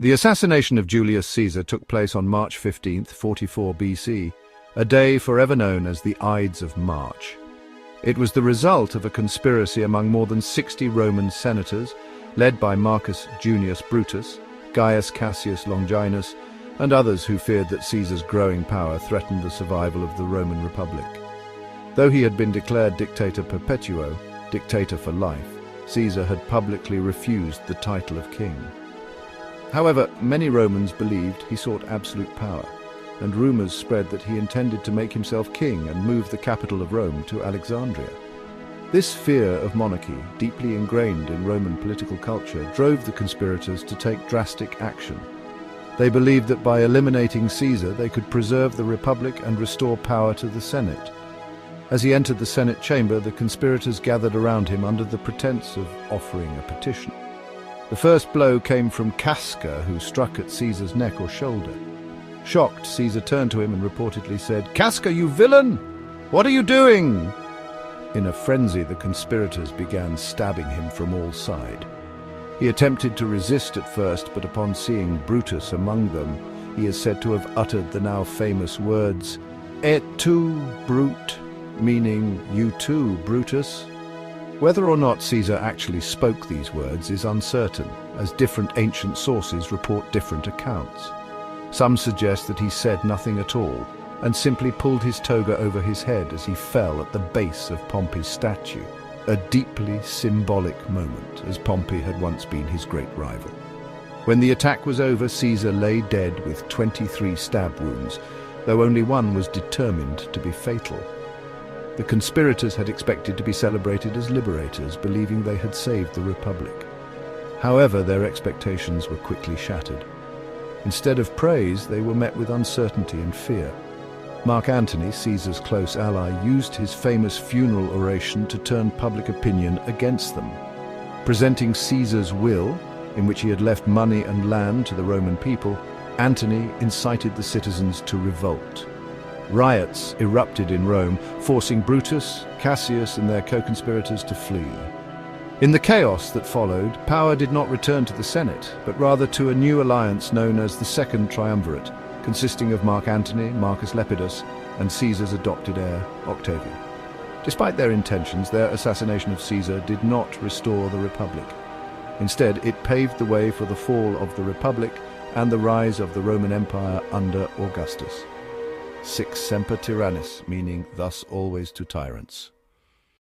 The assassination of Julius Caesar took place on March 15, 44 BC, a day forever known as the Ides of March. It was the result of a conspiracy among more than 60 Roman senators, led by Marcus Junius Brutus, Gaius Cassius Longinus, and others who feared that Caesar's growing power threatened the survival of the Roman Republic. Though he had been declared dictator perpetuo, dictator for life, Caesar had publicly refused the title of king. However, many Romans believed he sought absolute power, and rumors spread that he intended to make himself king and move the capital of Rome to Alexandria. This fear of monarchy, deeply ingrained in Roman political culture, drove the conspirators to take drastic action. They believed that by eliminating Caesar, they could preserve the Republic and restore power to the Senate. As he entered the Senate chamber, the conspirators gathered around him under the pretense of offering a petition. The first blow came from Casca, who struck at Caesar's neck or shoulder. Shocked, Caesar turned to him and reportedly said, "Casca, you villain! What are you doing?" In a frenzy, the conspirators began stabbing him from all sides. He attempted to resist at first, but upon seeing Brutus among them, he is said to have uttered the now famous words, "Et tu, Brute," meaning, "You too, Brutus." Whether or not Caesar actually spoke these words is uncertain, as different ancient sources report different accounts. Some suggest that he said nothing at all, and simply pulled his toga over his head as he fell at the base of Pompey's statue, a deeply symbolic moment, as Pompey had once been his great rival. When the attack was over, Caesar lay dead with 23 stab wounds, though only one was determined to be fatal. The conspirators had expected to be celebrated as liberators, believing they had saved the Republic. However, their expectations were quickly shattered. Instead of praise, they were met with uncertainty and fear. Mark Antony, Caesar's close ally, used his famous funeral oration to turn public opinion against them. Presenting Caesar's will, in which he had left money and land to the Roman people, Antony incited the citizens to revolt. Riots erupted in Rome, forcing Brutus, Cassius, and their co-conspirators to flee. In the chaos that followed, power did not return to the Senate, but rather to a new alliance known as the Second Triumvirate, consisting of Mark Antony, Marcus Lepidus, and Caesar's adopted heir, Octavian. Despite their intentions, their assassination of Caesar did not restore the Republic. Instead, it paved the way for the fall of the Republic and the rise of the Roman Empire under Augustus. Sic semper tyrannis, meaning thus always to tyrants.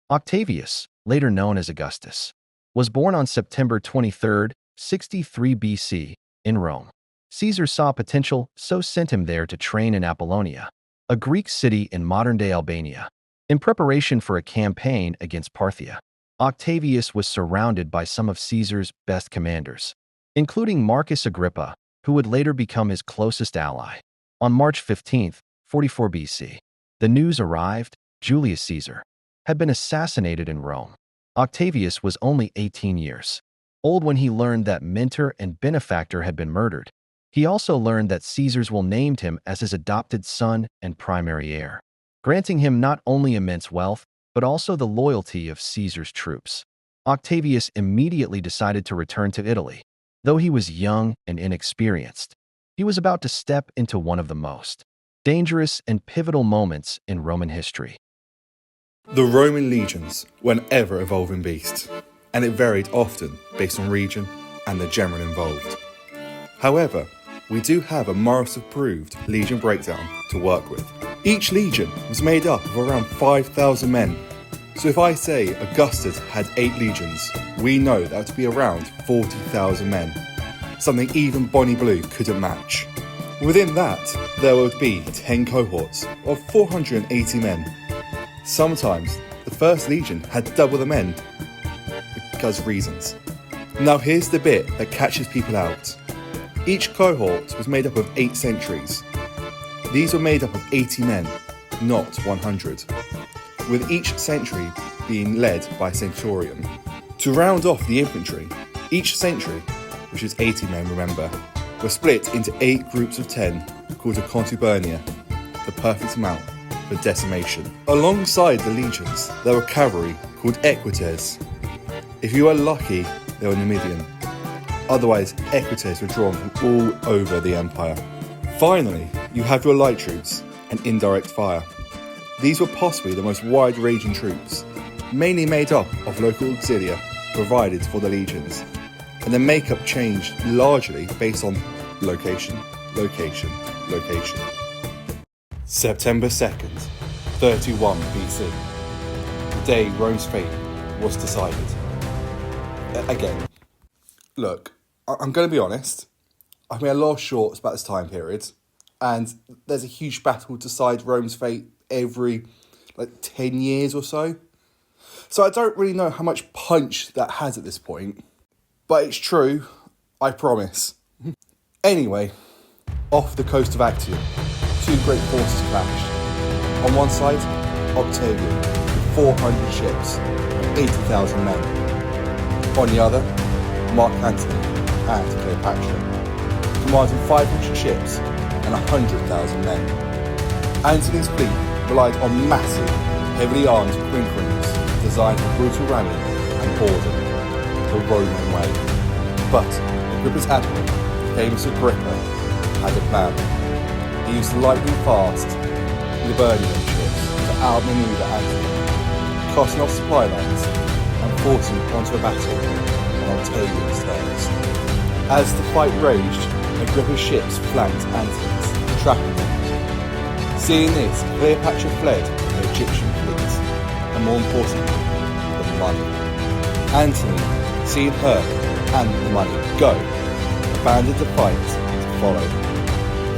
Octavius, later known as Augustus, was born on September 23, 63 BC, in Rome. Caesar saw potential, so sent him there to train in Apollonia, a Greek city in modern-day Albania. In preparation for a campaign against Parthia, Octavius was surrounded by some of Caesar's best commanders, including Marcus Agrippa, who would later become his closest ally. On March 15, 44 BC, the news arrived: Julius Caesar had been assassinated in Rome. Octavius was only 18 years old when he learned that mentor and benefactor had been murdered. He also learned that Caesar's will named him as his adopted son and primary heir, granting him not only immense wealth, but also the loyalty of Caesar's troops. Octavius immediately decided to return to Italy. Though he was young and inexperienced, he was about to step into one of the most dangerous and pivotal moments in Roman history. The Roman legions were an ever-evolving beast, and it varied often based on region and the general involved. However, we do have a Morris-approved legion breakdown to work with. Each legion was made up of around 5,000 men. So if I say Augustus had 8 legions, we know that would be around 40,000 men, something even Bonnie Blue couldn't match. Within that, there would be 10 cohorts of 480 men. Sometimes, the first legion had double the men, because of reasons. Now here's the bit that catches people out. Each cohort was made up of 8 centuries. These were made up of 80 men, not 100, with each century being led by a centurion. To round off the infantry, each century, which is 80 men remember, were split into 8 groups of 10 called a contubernia, the perfect amount for decimation. Alongside the legions, there were cavalry called equites. If you were lucky, they were Numidian. Otherwise, equites were drawn from all over the empire. Finally, you have your light troops and indirect fire. These were possibly the most wide-ranging troops, mainly made up of local auxilia provided for the legions, and their makeup changed largely based on location, location, location. September 2nd, 31 BC. The day Rome's fate was decided. Again, look, I'm going to be honest, I've made a lot of shorts about this time period, and there's a huge battle to decide Rome's fate every 10 years or so. So I don't really know how much punch that has at this point, but it's true, I promise. Anyway, off the coast of Actium, two great forces clashed. On one side, Octavian, with 400 ships and 80,000 men. On the other, Mark Antony and Cleopatra, commanding 500 ships and 100,000 men. Antony's fleet relied on massive, heavily armed quinqueremes designed for brutal rallying and boarding, the Roman way. But Agrippa's admiral, famous Agrippa, had a plan. He used lightning-fast Liburnian ships to outmaneuver Antony, cutting off supply lines and forcing him onto a battle on Octavian's terms. As the fight raged, Agrippa's ships flanked Antony's, trapping him. Seeing this, Cleopatra fled the Egyptian fleet, and more importantly, the money. Antony, seeing her and the money go, abandoned the fight to follow,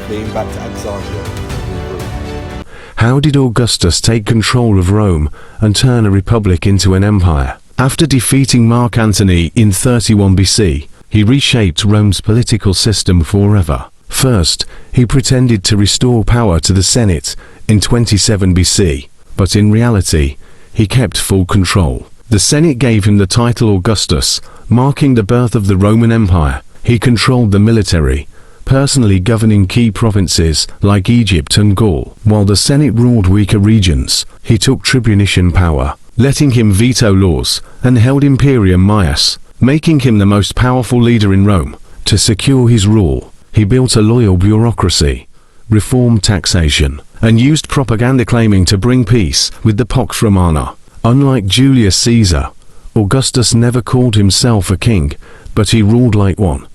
fleeing back to Alexandria to regroup. How did Augustus take control of Rome and turn a republic into an empire? After defeating Mark Antony in 31 BC, he reshaped Rome's political system forever. First, he pretended to restore power to the Senate in 27 BC, but in reality, he kept full control. The Senate gave him the title Augustus, marking the birth of the Roman Empire. He controlled the military, personally governing key provinces like Egypt and Gaul. While the Senate ruled weaker regions, he took tribunician power, letting him veto laws, and held Imperium Maius, making him the most powerful leader in Rome. To secure his rule, he built a loyal bureaucracy, reformed taxation, and used propaganda claiming to bring peace with the Pax Romana. Unlike Julius Caesar, Augustus never called himself a king, but he ruled like one.